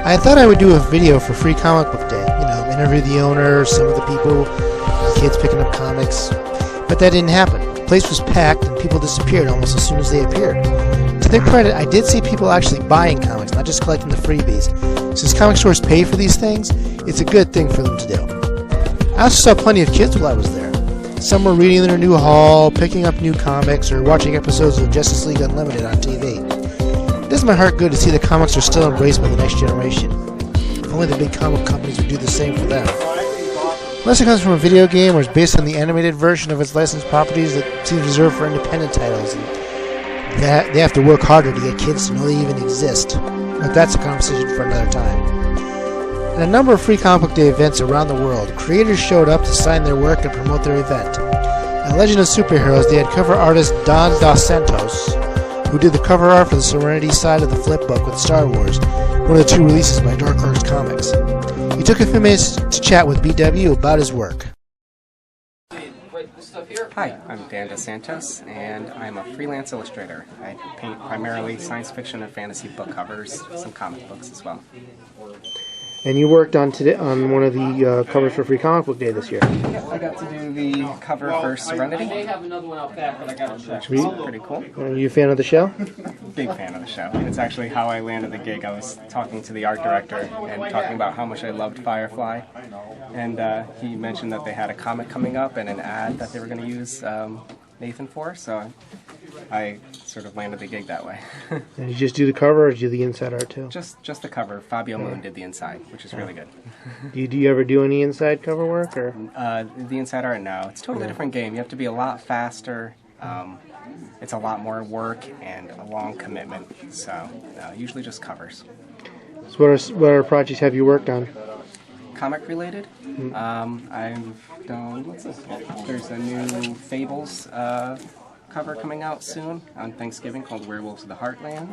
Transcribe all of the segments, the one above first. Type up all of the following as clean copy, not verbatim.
I thought I would do a video for Free Comic Book Day. Interview the owner, some of the people, kids picking up comics. But that didn't happen. The place was packed and people disappeared almost as soon as they appeared. To their credit, I did see people actually buying comics, not just collecting the freebies. Since comic stores pay for these things, it's a good thing for them to do. I also saw plenty of kids while I was there. Some were reading their new haul, picking up new comics, or watching episodes of Justice League Unlimited on TV. It does my heart good to see the comics are still embraced by the next generation. If only the big comic companies would do the same for them. Unless it comes from a video game or is based on the animated version of its licensed properties that seems reserved for independent titles, and they have to work harder to get kids to know they even exist. But that's a conversation for another time. At a number of Free Comic Book Day events around the world, creators showed up to sign their work and promote their event. At Legend of Superheroes, they had cover artist Dan Dos Santos, who did the cover art for the Serenity side of the flip book with Star Wars, one of the two releases by Dark Horse Comics. He took a few minutes to chat with BW about his work. Hi, I'm Dan Dos Santos, and I'm a freelance illustrator. I paint primarily science fiction and fantasy book covers, some comic books as well. And you worked on one of the covers for Free Comic Book Day this year. Yeah, I got to do the cover for Serenity, which was pretty cool. Are you a fan of the show? Big fan of the show. It's actually how I landed the gig. I was talking to the art director and talking about how much I loved Firefly, and he mentioned that they had a comic coming up and an ad that they were going to use Nathan for, so I sort of landed the gig that way. Did you just do the cover, or did you do the inside art too? Just the cover. Fabio Moon did the inside, which is really good. Do you ever do any inside cover work, or? The inside art, no. It's a totally different game. You have to be a lot faster. It's a lot more work and a long commitment. So usually just covers. So what are projects have you worked on? Comic related. I've done, what's this? There's a new Fables cover coming out soon on Thanksgiving called Werewolves of the Heartland.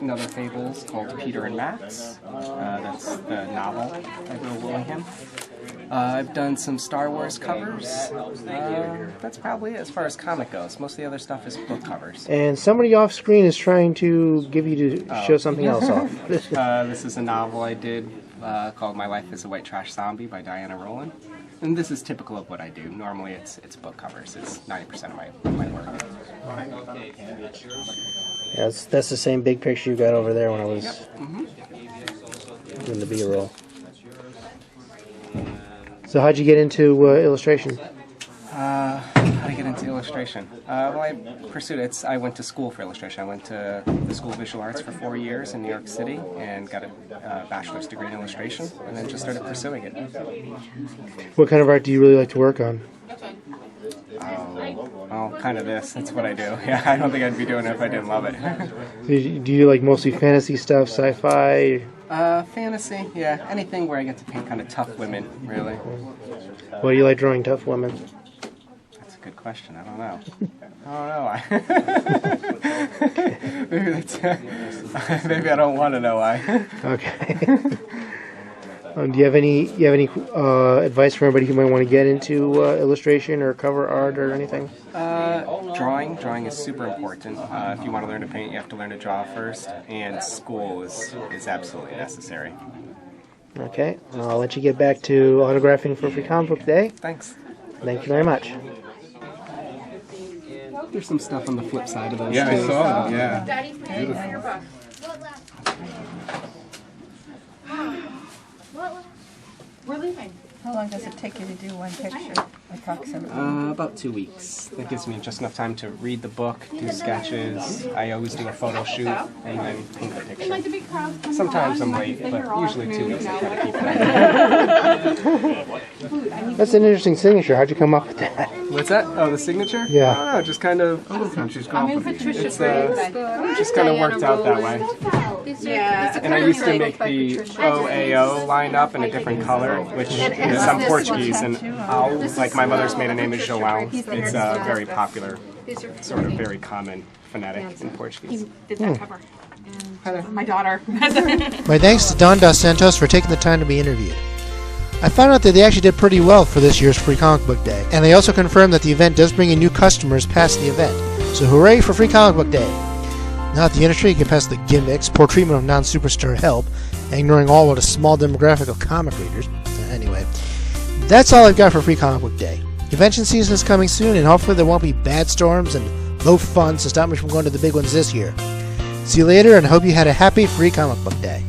Another Fables called Peter and Max. That's the novel by Will Willingham. I've done some Star Wars covers. That's probably it as far as comic goes. Most of the other stuff is book covers. And somebody off screen is trying to give you to show something else off. This is a novel I did called My Life is a White Trash Zombie by Diana Rowland. And this is typical of what I do. Normally it's book covers. It's 90% of my work. Yeah, that's the same big picture you got over there when I was doing the B-roll. So how'd you get into illustration? How to get into illustration? Well, I pursued it. I went to school for illustration. I went to the School of Visual Arts for 4 years in New York City and got a bachelor's degree in illustration, and then just started pursuing it. What kind of art do you really like to work on? Well, kind of this. That's what I do. Yeah, I don't think I'd be doing it if I didn't love it. Do you like mostly fantasy stuff, sci-fi? Fantasy, yeah. Anything where I get to paint kind of tough women, really. Why do you like drawing tough women? That's a good question. I don't know. Maybe that's. Maybe I don't want to know why. Okay. Do you have any advice for anybody who might want to get into illustration or cover art or anything? Drawing is super important. If you want to learn to paint, you have to learn to draw first, and school is absolutely necessary. Okay, I'll let you get back to autographing for Free Comic Book Day. Thanks. Thank you very much. There's some stuff on the flip side of those. Yeah, too. I saw them. Yeah. We're leaving. How long does it take you to do one picture, approximately? About 2 weeks. That gives me just enough time to read the book, do sketches. I always do a photo shoot, and then paint the picture. Sometimes I'm late, but usually 2 weeks I try to keep it. That's an interesting signature. How'd you come up with that? What's that? Oh, the signature? Yeah. I don't know, just kind of... She's I'm in Patricia It's just kind of worked out that way. Yeah. And I used to make the OAO line up in a different color, which is I'm Portuguese, and like my mother's maiden name is João. It's a very popular, sort of very common phonetic in Portuguese. Did that cover. And my daughter. My thanks to Dan Dos Santos for taking the time to be interviewed. I found out that they actually did pretty well for this year's Free Comic Book Day, and they also confirmed that the event does bring in new customers past the event. So hooray for Free Comic Book Day! Not the industry can pass the gimmicks, poor treatment of non-superstar help, and ignoring all but a small demographic of comic readers. Anyway, that's all I've got for Free Comic Book Day. Convention season is coming soon, and hopefully there won't be bad storms and low funds to stop me from going to the big ones this year. See you later, and hope you had a happy Free Comic Book Day.